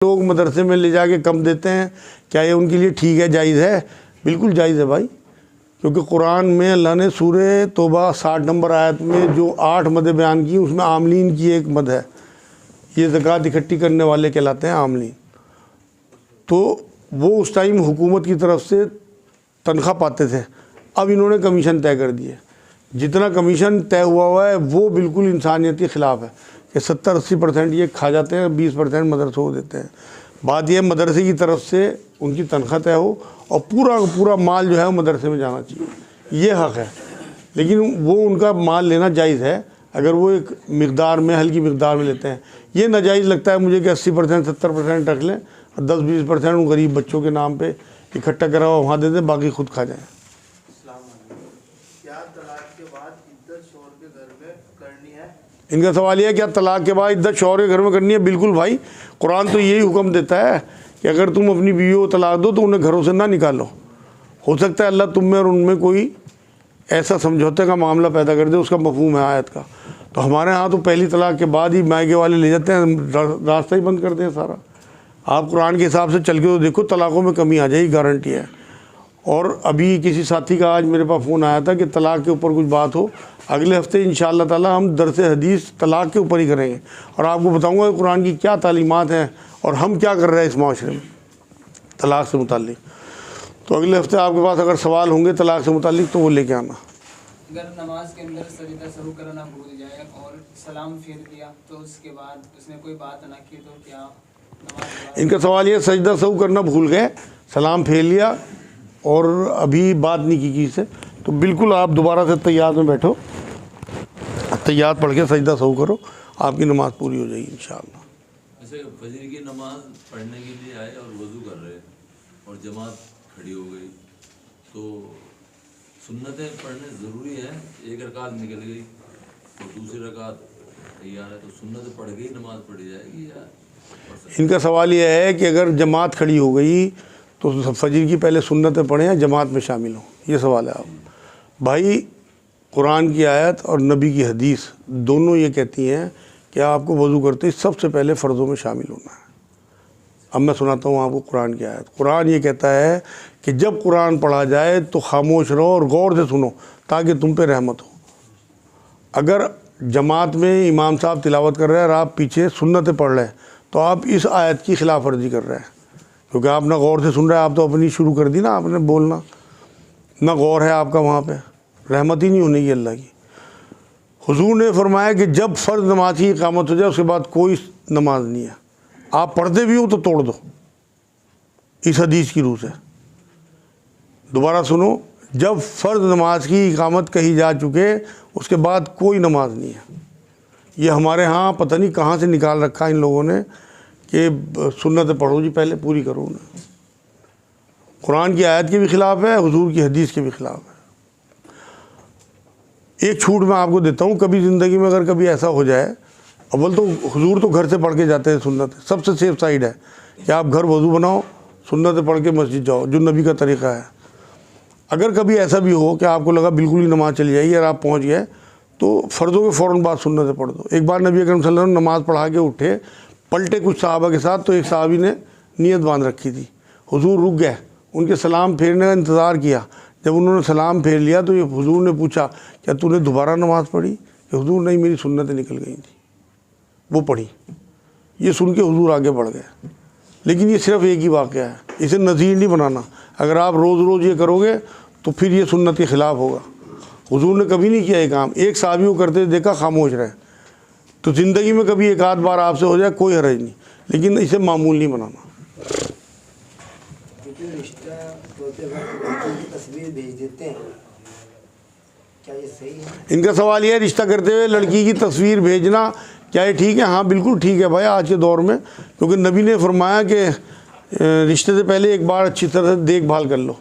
लोग मदरसे में ले जाके कम देते हैं, क्या ये उनके लिए ठीक है, जायज़ है? बिल्कुल जायज़ है भाई, क्योंकि कुरान में अल्लाह ने सूरे तौबा 60 नंबर आयत में जो 8 मदें बयान की, उसमें आमलीन की एक मद है। ये ज़कात इकट्ठी करने वाले कहलाते हैं आमलीन। तो वो उस टाइम हुकूमत की तरफ से तनख्वाह पाते थे, अब इन्होंने कमीशन तय कर दिए। जितना कमीशन तय हुआ है वो बिल्कुल इंसानियत के ख़िलाफ़ है कि 70-80% ये खा जाते हैं, 20% मदरसों को देते हैं। बात यह मदरसे की तरफ से उनकी तनख्वाह तय हो और पूरा का पूरा माल जो है वो मदरसे में जाना चाहिए, ये हक़ है। लेकिन वो उनका माल लेना जायज़ है अगर वो एक मिक़दार में, हल्की मिक़दार में लेते हैं। ये नाजायज़ लगता है मुझे कि 80% 70% रख लें और 10-20% उन गरीब बच्चों के नाम पे इकट्ठा करा हुआ वहाँ दे दें, बाकी खुद खा जाएँ। इनका सवाल यह है क्या तलाक के बाद इद्दत शौहर के घर में करनी है? बिल्कुल भाई, कुरान तो यही हुक्म देता है कि अगर तुम अपनी बीवियों को तलाक दो तो उन्हें घरों से ना निकालो। हो सकता है अल्लाह तुम में और उनमें कोई ऐसा समझौते का मामला पैदा कर दे, उसका मफहूम है आयत का। तो हमारे यहाँ तो पहली तलाक के बाद ही मायके वाले ले जाते हैं, रास्ता ही बंद करते हैं सारा। आप कुरान के हिसाब से चल के तो देखो, तलाक़ों में कमी आ जाएगी, गारंटी है। और अभी किसी साथी का आज मेरे पास फ़ोन आया था कि तलाक़ के ऊपर कुछ बात हो, अगले हफ्ते इंशाअल्लाह ताला हम दरस हदीस तलाक़ के ऊपर ही करेंगे और आपको बताऊंगा कुरान की क्या तालीमात हैं और हम क्या कर रहे हैं इस माशरे में तलाक़ से मुताल्लिक़। तो अगले हफ्ते आपके पास अगर सवाल होंगे तलाक़ से मुताल्लिक़ तो वो लेके आना। अगर नमाज के अंदर सजदा शुरू करना भूल जाए और सलाम फेर दिया तो उसके बाद उसने कोई बात ना की तो क्या नमाज? इनका सवाल ये, सजदा सहू करना भूल गए, सलाम फेर लिया और अभी बात नहीं की किसी से, तो बिल्कुल आप दोबारा से तैयार में बैठो, तैयार पढ़ के सजदा सहू करो, आपकी नमाज़ पूरी हो जाएगी इंशाअल्लाह। जैसे फजर की नमाज पढ़ने के लिए आए और वज़ू कर रहे और जमात खड़ी हो गई तो सुन्नतें पढ़ने ज़रूरी है। एक रकात निकल गई तो दूसरी रकात तैयार है तो सुन्नत पढ़ गई नमाज पढ़ी जाएगी या? इनका सवाल यह है कि अगर जमात खड़ी हो गई तो फजर की पहले सुन्नतें पढ़ें या जमात में शामिल हों, ये सवाल है। आप भाई, कुरान की आयत और नबी की हदीस दोनों ये कहती हैं कि आपको वज़ू करते ही सबसे पहले फ़र्ज़ों में शामिल होना है। अब मैं सुनाता हूँ आपको कुरान की आयत। कुरान ये कहता है कि जब कुरान पढ़ा जाए तो खामोश रहो और गौर से सुनो ताकि तुम पे रहमत हो। अगर जमात में इमाम साहब तिलावत कर रहे हैं और आप पीछे सुन्नतें पढ़ रहे हैं तो आप इस आयत की खिलाफ वर्जी कर रहे हैं, क्योंकि आप ना गौर से सुन रहे हैं, आप तो अपनी शुरू कर दी ना आपने बोलना, ना गौर है आपका वहाँ पे, रहमत ही नहीं होने की अल्लाह की। हुजूर ने फरमाया कि जब फ़र्ज़ नमाज की इकामत हो जाए उसके बाद कोई नमाज नहीं है, आप पढ़ते भी हो तो तोड़ दो, इस हदीस की रूह से। दोबारा सुनो, जब फ़र्ज़ नमाज की इकामत कही जा चुके उसके बाद कोई नमाज नहीं है। ये हमारे यहाँ पता नहीं कहाँ से निकाल रखा इन लोगों ने कि सुन्नत पढ़ो जी, पहले पूरी करो उन्हें। कुरान की आयत के भी ख़िलाफ़ है, हुजूर की हदीस के भी ख़िलाफ़ है। एक छूट मैं आपको देता हूँ, कभी ज़िंदगी में अगर कभी ऐसा हो जाए, अव्वल तो हुजूर तो घर से पढ़ के जाते हैं सुन्नत, सबसे सेफ साइड है कि आप घर वज़ू बनाओ, सुन्नत पढ़ के मस्जिद जाओ, जो नबी का तरीक़ा है। अगर कभी ऐसा भी हो कि आपको लगा बिल्कुल ही नमाज़ चली जाएगी और आप पहुँच गए तो फ़र्ज़ों के फ़ौरन बाद सुन्नत पढ़ दो। एक बार नबी अकरम सल्लल्लाहु अलैहि वसल्लम नमाज़ पढ़ा के उठे, पलटे कुछ सहाबा के साथ, तो एक सहाबी ने नीयत बांध रखी थी, हुजूर रुक गए, उनके सलाम फेरने का इंतज़ार किया। जब उन्होंने सलाम फेर लिया तो ये हुजूर ने पूछा क्या तूने दोबारा नमाज़ पढ़ी? कि हुजूर नहीं, मेरी सुन्नतें निकल गई थी, वो पढ़ी। ये सुन के हुजूर आगे बढ़ गए। लेकिन ये सिर्फ़ एक ही वाक़या है, इसे नज़ीर नहीं बनाना। अगर आप रोज़ रोज़ ये करोगे तो फिर ये सुन्नत के ख़िलाफ़ होगा। हुजूर ने कभी नहीं किया ये काम, एक सहाबी को करते देखा, खामोश रहे। तो ज़िंदगी में कभी एक आध बार आपसे हो जाए कोई हर्ज नहीं, लेकिन इसे मामूल नहीं बनाना। तस्वीर भेज देते हैं, क्या ये सही है? इनका सवाल यह है, रिश्ता करते हुए लड़की की तस्वीर भेजना क्या ये ठीक है? हाँ बिल्कुल ठीक है भाई, आज के दौर में, क्योंकि नबी ने फरमाया कि रिश्ते से पहले एक बार अच्छी तरह से देखभाल कर लो,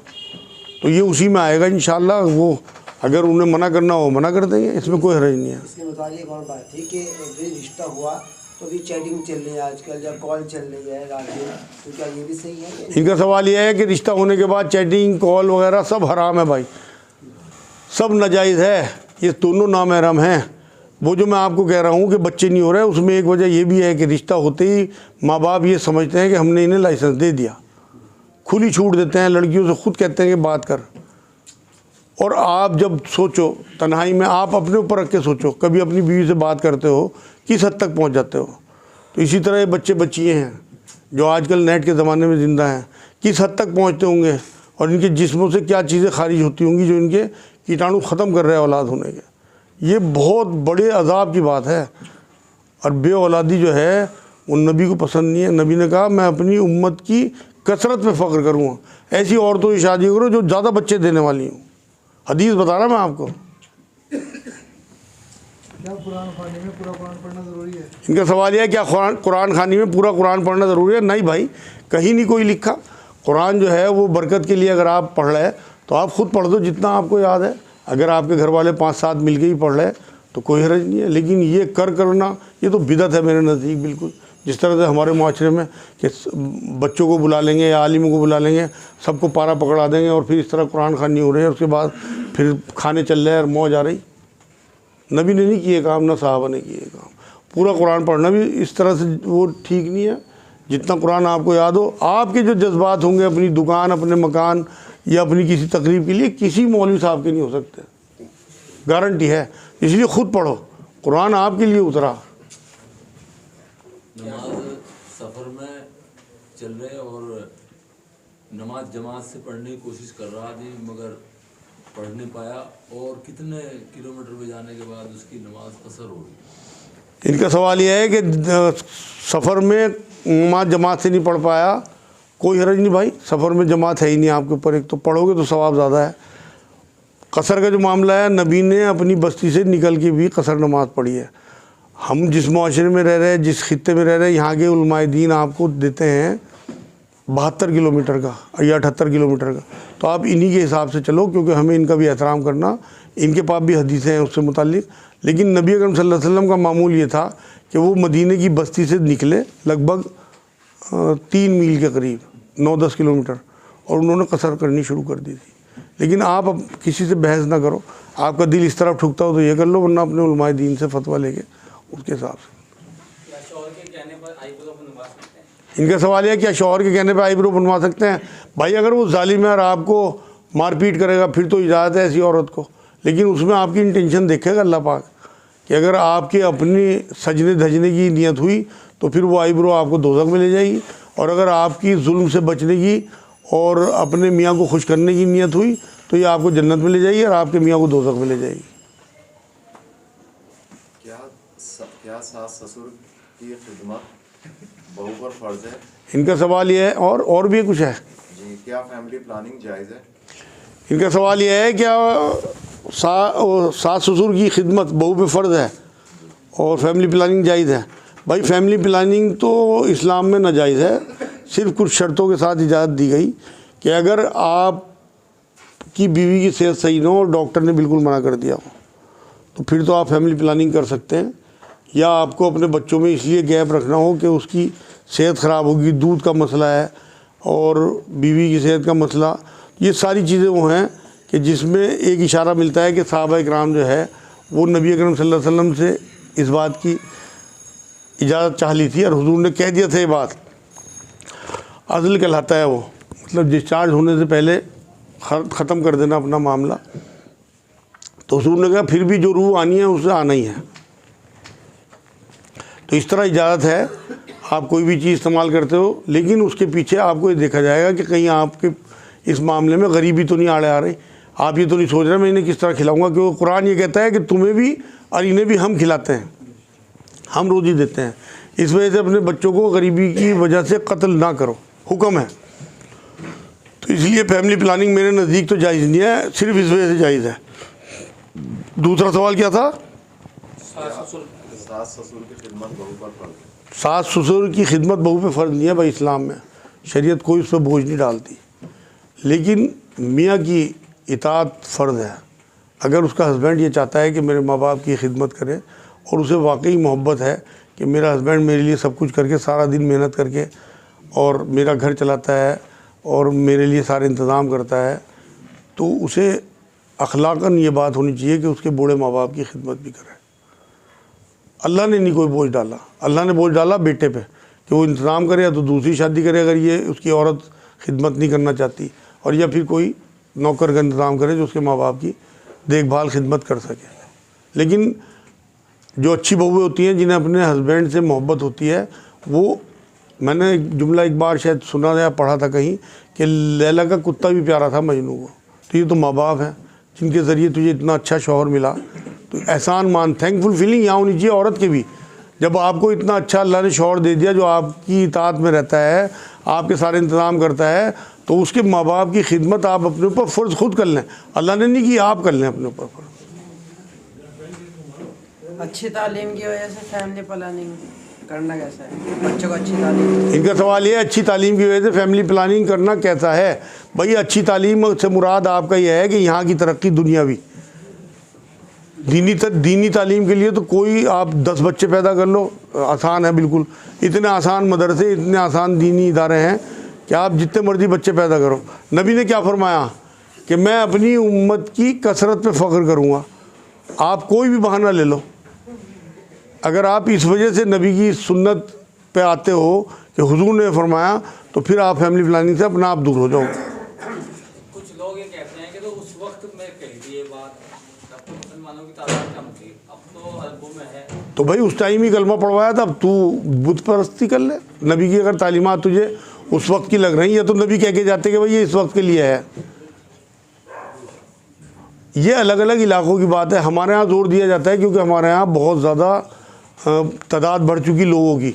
तो ये उसी में आएगा इंशाअल्लाह। वो अगर उन्हें मना करना हो मना कर देंगे, इसमें कोई हर्ज नहीं है। इसके मुताबिक और बात थी कि अभी रिश्ता हुआ तो अभी चैटिंग चल रही है आजकल, जब कॉल चल रही है रात में, तो क्या ये भी सही है? इनका सवाल यह है कि रिश्ता होने के बाद चैटिंग कॉल वगैरह सब हराम है भाई, सब नाजायज़ है, ये दोनों नामहरम हैं। वो जो मैं आपको कह रहा हूँ कि बच्चे नहीं हो रहे, उसमें एक वजह ये भी है कि रिश्ता होते ही माँ बाप ये समझते हैं कि हमने इन्हें लाइसेंस दे दिया, खुली छूट देते हैं, लड़कियों से खुद कहते हैं कि बात कर। और आप जब सोचो तन्हाई में, आप अपने ऊपर रख के सोचो, कभी अपनी बीवी से बात करते हो, किस हद तक पहुँच जाते हो। तो इसी तरह ये बच्चे बच्चियाँ हैं जो आजकल नेट के ज़माने में ज़िंदा हैं, किस हद तक पहुँचते होंगे और इनके जिस्मों से क्या चीज़ें खारिज होती होंगी जो इनके कीटाणु ख़त्म कर रहे हैं औलाद होने के। ये बहुत बड़े अजाब की बात है। और बे औलादी जो है वो नबी को पसंद नहीं है। नबी ने कहा मैं अपनी उम्मत की कसरत पे फ़ख्र करूँगा, ऐसी औरतों की शादी करो जो ज़्यादा बच्चे देने वाली हूँ। हदीस बता रहा मैं आपको। क्या कुरान खाने में पूरा कुरान पढ़ना ज़रूरी है? इनका सवाल यह है क्या कुरान खानी में पूरा कुरान पढ़ना ज़रूरी है? नहीं भाई, कहीं नहीं कोई लिखा। कुरान जो है वो बरकत के लिए अगर आप पढ़ रहे तो आप ख़ुद पढ़ दो जितना आपको याद है। अगर आपके घर वाले 5-7 मिल के ही पढ़ रहे तो कोई हर्ज नहीं है। लेकिन ये करना ये तो बिदअत है मेरे नज़दीक बिल्कुल। जिस तरह से हमारे माशरे में कि बच्चों को बुला लेंगे या आलिमों को बुला लेंगे, सबको पारा पकड़ा देंगे और फिर इस तरह कुरान खानी हो रही है, उसके बाद फिर खाने चल रहे हैं और मौज आ रही। नबी ने नहीं किए काम, ना साहबा ने किए काम। पूरा कुरान पढ़ना भी इस तरह से वो ठीक नहीं है। जितना कुरान आपको याद हो, आपके जो जज्बात होंगे अपनी दुकान, अपने मकान या अपनी किसी तकरीब के लिए, किसी मौलवी साहब के नहीं हो सकते, गारंटी है। इसलिए ख़ुद पढ़ो, कुरान आपके लिए उतरा। नमाज सफ़र में चल रहे और नमाज जमात से पढ़ने की कोशिश कर रहा थी मगर पढ़ नहीं पाया, और कितने किलोमीटर पे जाने के बाद उसकी नमाज कसर हो गई। इनका सवाल यह है कि सफ़र में नमाज जमात से नहीं पढ़ पाया, कोई हरज नहीं भाई, सफ़र में जमात है ही नहीं आपके ऊपर, एक तो पढ़ोगे तो सवाब ज़्यादा है। कसर का जो मामला है, नबी ने अपनी बस्ती से निकल के भी कसर नमाज पढ़ी है। हम जिस माशरे में रह रहे हैं, जिस खित्ते में रह रहे हैं, यहाँ के उलमाए दीन आपको देते हैं 72 किलोमीटर का या 78 किलोमीटर का। तो आप इन्हीं के हिसाब से चलो, क्योंकि हमें इनका भी एहतराम करना, इनके पास भी हदीसें हैं उससे मुतालिक। लेकिन नबी अकरम सल्लल्लाहु अलैहि वसल्लम का मामूल ये था कि वो मदीने की बस्ती से निकले लगभग 3 मील के करीब, 9-10 किलोमीटर, और उन्होंने कसर करनी शुरू कर दी थी। लेकिन आप अब किसी से बहस ना करो, आपका दिल इस तरफ ठुकता हो तो ये कर लो, वरना अपने उलमाए दीन से फतवा लेके उसके हिसाब से। इनका सवाल है क्या शौहर के कहने पर आईब्रो बनवा सकते हैं? भाई अगर वो जालिम है और आपको मारपीट करेगा फिर तो इजाज़त है ऐसी औरत को, लेकिन उसमें आपकी इंटेंशन देखेगा अल्लाह पाक कि अगर आपके अपनी सजने धजने की नीयत हुई तो फिर वो आईब्रो आपको दोज़ख में ले जाएगी, और अगर आपकी जुल्म से बचने की और अपने मियाँ को खुश करने की नीयत हुई तो ये आपको जन्नत में ले जाएगी और आपके मियाँ को दोज़ख में ले जाएगी। क्या सास ससुर की खिदमत बहू पर फर्ज है? इनका सवाल ये है, और भी कुछ है जी, क्या फैमिली प्लानिंग जायज़ है? इनका सवाल यह है क्या सास ससुर की खिदमत बहू पे फ़र्ज़ है और फैमिली प्लानिंग जायज़ है? भाई फैमिली प्लानिंग तो इस्लाम में नाजायज़ है, सिर्फ कुछ शर्तों के साथ इजाज़त दी गई कि अगर आपकी बीवी की सेहत सही ना हो और डॉक्टर ने बिल्कुल मना कर दिया हो तो फिर तो आप फैमिली प्लानिंग कर सकते हैं। या आपको अपने बच्चों में इसलिए गैप रखना हो कि उसकी सेहत ख़राब होगी, दूध का मसला है और बीवी की सेहत का मसला, ये सारी चीज़ें वो हैं कि जिसमें एक इशारा मिलता है कि सहाबा इकराम जो है वो नबी अकरम सल्लल्लाहु अलैहि वसल्लम से इस बात की इजाज़त चाह ली थी और हुजूर ने कह दिया था ये बात। अज़ल कहलाता है वो, मतलब डिस्चार्ज होने से पहले ख़त्म कर देना अपना मामला। तो हुजूर ने कहा फिर भी जो रूह आनी है उससे आना ही है। तो इस तरह इजाज़त है, आप कोई भी चीज़ इस्तेमाल करते हो, लेकिन उसके पीछे आपको ये देखा जाएगा कि कहीं आपके इस मामले में गरीबी तो नहीं आड़े आ रही, आप ये तो नहीं सोच रहे मैं इन्हें किस तरह खिलाऊंगा, क्योंकि कुरान ये कहता है कि तुम्हें भी और इन्हें भी हम खिलाते हैं, हम रोज़ी देते हैं। इस वजह से अपने बच्चों को गरीबी की वजह से कत्ल ना करो, हुक्म है। तो इसलिए फैमिली प्लानिंग मेरे नज़दीक तो जायज़ नहीं है, सिर्फ इस वजह से जायज़ है। दूसरा सवाल क्या था? सास ससुर की खिदमत बहू पर फर्ज है? सास ससुर की खिदमत बहू पे फ़र्ज़ नहीं है भाई, इस्लाम में शरीयत कोई उस पर बोझ नहीं डालती, लेकिन मियाँ की इताअत फ़र्ज़ है। अगर उसका हस्बैंड ये चाहता है कि मेरे माँ बाप की खिदमत करे और उसे वाकई मोहब्बत है कि मेरा हस्बैंड मेरे लिए सब कुछ करके सारा दिन मेहनत करके और मेरा घर चलाता है और मेरे लिए सारे इंतज़ाम करता है, तो उसे अखलाकन ये बात होनी चाहिए कि उसके बूढ़े माँ बाप की खिदमत भी करे। अल्लाह ने नहीं कोई बोझ डाला, अल्लाह ने बोझ डाला बेटे पे कि वो इंतज़ाम करे या तो दूसरी शादी करे अगर ये उसकी औरत खिदमत नहीं करना चाहती, और या फिर कोई नौकर का इंतज़ाम करे जो उसके माँ बाप की देखभाल खिदमत कर सके। लेकिन जो अच्छी बहुएँ होती हैं जिन्हें अपने हस्बैंड से मोहब्बत होती है, वो मैंने एक जुमला एक बार शायद सुना या पढ़ा था कहीं कि लैला का कुत्ता भी प्यारा था मजनू को। तो ये तो माँ बाप हैं जिनके ज़रिए तुझे इतना अच्छा शौहर मिला, तो एहसान मान, थैंकफुल फीलिंग यहाँ होनी चाहिए औरत के भी। जब आपको इतना अच्छा अल्लाह ने शौहर दे दिया जो आपकी इताअत में रहता है, आपके सारे इंतज़ाम करता है, तो उसके माँ बाप की खिदमत आप अपने ऊपर फ़र्ज़ खुद कर लें, अल्लाह ने नहीं की, आप कर लें अपने ऊपर फ़र्ज़। अच्छी तालीम की वजह से फैमिली प्लानिंग करना कैसा है, बच्चों को अच्छी तालीम? इनका सवाल ये है अच्छी तालीम की वजह से फैमिली प्लानिंग करना कैसा है। भाई अच्छी तालीम से मुराद आपका यह है कि यहाँ की तरक्की दुनियावी, दीनी तालीम के लिए तो कोई आप 10 बच्चे पैदा कर लो, आसान है बिल्कुल। इतने आसान मदरसे, इतने आसान दीनी इदारे हैं कि आप जितने मर्जी बच्चे पैदा करो। नबी ने क्या फरमाया कि मैं अपनी उम्मत की कसरत पे फ़ख्र करूँगा। आप कोई भी बहाना ले लो, अगर आप इस वजह से नबी की सुन्नत पे आते हो कि हुजूर ने फरमाया, तो फिर आप फैमिली प्लानिंग से अपना आप दूर हो जाओगे। कुछ लोग ये कहते हैं कि तो उस वक्त में कही थी ये बात, तब तो मुसलमानों की तादाद कम थी, अब तो अरबों में है। तो भाई उस टाइम ही कलमा पढ़वाया था, अब तू बुत परस्ती कर ले। नबी की अगर तालीमात तुझे उस वक्त की लग रही है तो नबी कह के जाते कि भाई ये इस वक्त के लिए है। ये अलग अलग इलाकों की बात है। हमारे यहाँ जोर दिया जाता है क्योंकि हमारे यहाँ बहुत ज़्यादा तादाद बढ़ चुकी लोगों की,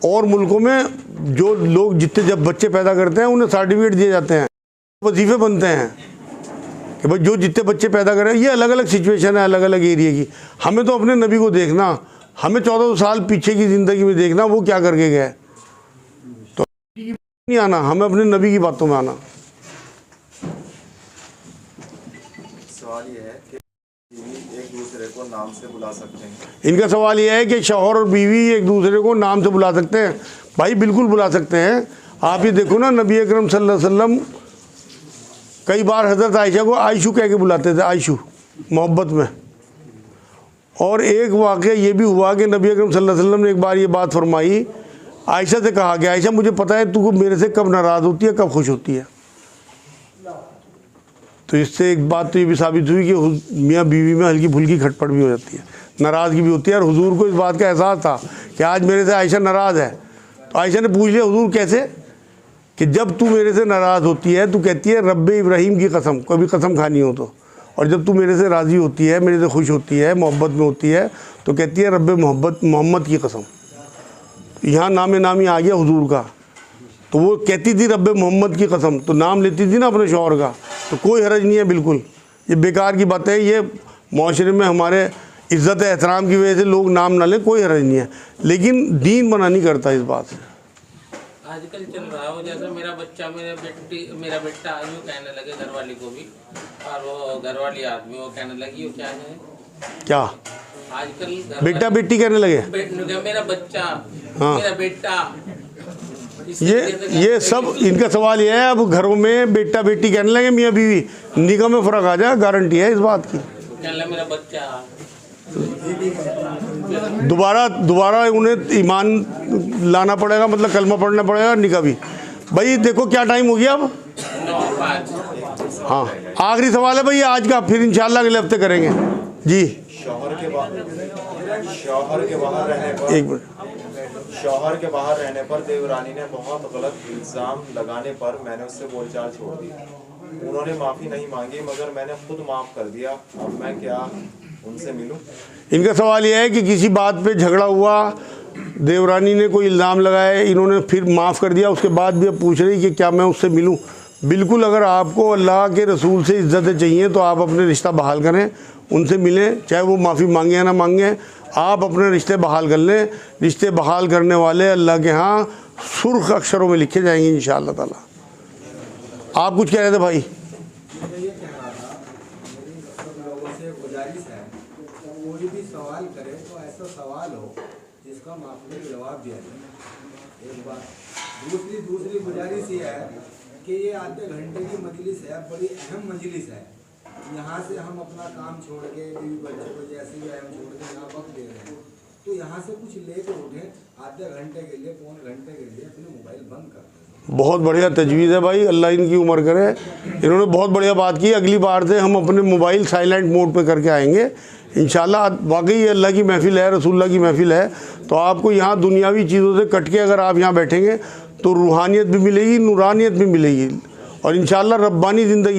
और मुल्कों में जो लोग जितने जब बच्चे पैदा करते हैं उन्हें सर्टिफिकेट दिए जाते हैं, वजीफ़े बनते हैं कि भाई जो जितने बच्चे पैदा करें। ये अलग अलग सिचुएशन है अलग अलग एरिया की। हमें तो अपने नबी को देखना, हमें 14 साल पीछे की ज़िंदगी में देखना वो क्या करके गए, तो नहीं आना, हमें अपने नबी की बातों में आना। सवाल ये है कि बीवी एक दूसरे को नाम से बुला सकते हैं? इनका सवाल यह है कि शौहर और बीवी एक दूसरे को नाम से बुला सकते हैं। भाई बिल्कुल बुला सकते हैं। आप ये देखो ना, नबी अकरम सल्लल्लाहु अलैहि वसल्लम कई बार हज़रत आयशा को आयशू कह के बुलाते थे, आयशू मोहब्बत में। और एक वाक़या ये भी हुआ कि नबी अकरम सल्लल्लाहु अलैहि वसल्लम ने एक बार ये बात फरमाई, आयशा से कहा कि आयशा मुझे पता है तू मेरे से कब नाराज़ होती है कब खुश होती है। तो इससे एक बात तो ये भी साबित हुई कि मियाँ बीवी में हल्की फुल्की खटपट भी हो जाती है, नाराज़गी भी होती है। और हुजूर को इस बात का एहसास था कि आज मेरे से आयशा नाराज़ है। तो आयशा ने पूछ लिया हुजूर कैसे, कि जब तू मेरे से नाराज़ होती है तू कहती है रब्बे इब्राहिम की कसम, कभी कसम खानी हो तो, और जब तू मेरे से राज़ी होती है, मेरे से खुश होती है, मोहब्बत में होती है, तो कहती है रब्बे मोहम्मद की कसम। यहाँ नाम नामी आ गया हुजूर का, तो वो कहती थी रब्बे मोहम्मद की कसम, तो नाम लेती थी ना अपने शौहर का, तो कोई हरज नहीं है बिल्कुल। ये बेकार की बात है, ये माशरे में हमारे इज़्ज़त एहतराम की वजह से लोग नाम ना लें, कोई हरज नहीं है, लेकिन दीन मना नहीं करता इस बात से। आजकल चल रहा हो जैसे मेरा बच्चा मेरा बेटा यूँ कहने लगे घरवाली को भी, और वो घरवाली आदमी वो कहने लगी, वो क्या है क्या आजकल बेटा बेटी कहने लगे, मेरा बच्चा, हाँ। मेरा बेटा। ये सब इनका सवाल ये है, अब घरों में बेटा बेटी कहने लगे मियाँ बीवी, निगाह में फ़र्क आ जाए, गारंटी है इस बात की। कहने लगे मेरा बच्चा। दोबारा उन्हें ईमान लाना पड़ेगा, मतलब कलमा पढ़ना पड़ेगा, निकाह भी। भाई देखो क्या टाइम हो गया अब, हाँ आखिरी सवाल है भाई आज का, फिर इंशाल्लाह अगले हफ्ते करेंगे जी। शौहर के बाहर रहने पर एक मिनट, शौहर के बाहर रहने पर देवरानी ने बहुत गलत इल्ज़ाम लगाने पर मैंने उससे बोलचाल छोड़ दी। उन्होंने माफ़ी नहीं मांगी मगर मैंने खुद माफ़ कर दिया। अब मैं क्या उनसे मिलूं? इनका सवाल यह है कि किसी बात पे झगड़ा हुआ, देवरानी ने कोई इल्ज़ाम लगाए, इन्होंने फिर माफ़ कर दिया, उसके बाद भी अब पूछ रही कि क्या मैं उससे मिलूं। बिल्कुल, अगर आपको अल्लाह के रसूल से इज़्ज़तें चाहिए तो आप अपने रिश्ता बहाल करें, उनसे मिलें, चाहे वो माफ़ी मांगे या ना मांगे, आप अपने रिश्ते बहाल कर लें। रिश्ते बहाल करने वाले अल्लाह के यहाँ सुर्ख अक्षरों में लिखे जाएंगे इंशाअल्लाह ताला। आप कुछ कह रहे थे भाई? कोई भी सवाल करे तो ऐसा सवाल हो जिसका माफी जवाब दिया जाए, एक बात। दूसरी गुजारिश ये है कि ये आधे घंटे की मजलिस है, बड़ी अहम मजलिस है। यहाँ से हम अपना काम छोड़ के बीवी बच्चे को जैसे भी अहम छोड़ के यहाँ वक्त दे रहे हैं, तो यहाँ से कुछ लेके उठे, आधे घंटे के लिए, पौने घंटे के लिए अपने मोबाइल बंद कर दें। बहुत बढ़िया तजवीज़ है भाई, अल्लाह इनकी उम्र करे। इन्होंने बहुत बढ़िया बात की। अगली बार से हम अपने मोबाइल साइलेंट मोड पे करके आएंगे इंशाल्लाह। वाकई ये अल्लाह की महफ़िल है, रसूलुल्लाह की महफ़िल है। तो आपको यहाँ दुनियावी चीज़ों से कट के अगर आप यहाँ बैठेंगे तो रूहानियत भी मिलेगी, नूरानियत भी मिलेगी और इंशाल्लाह रब्बानी ज़िंदगी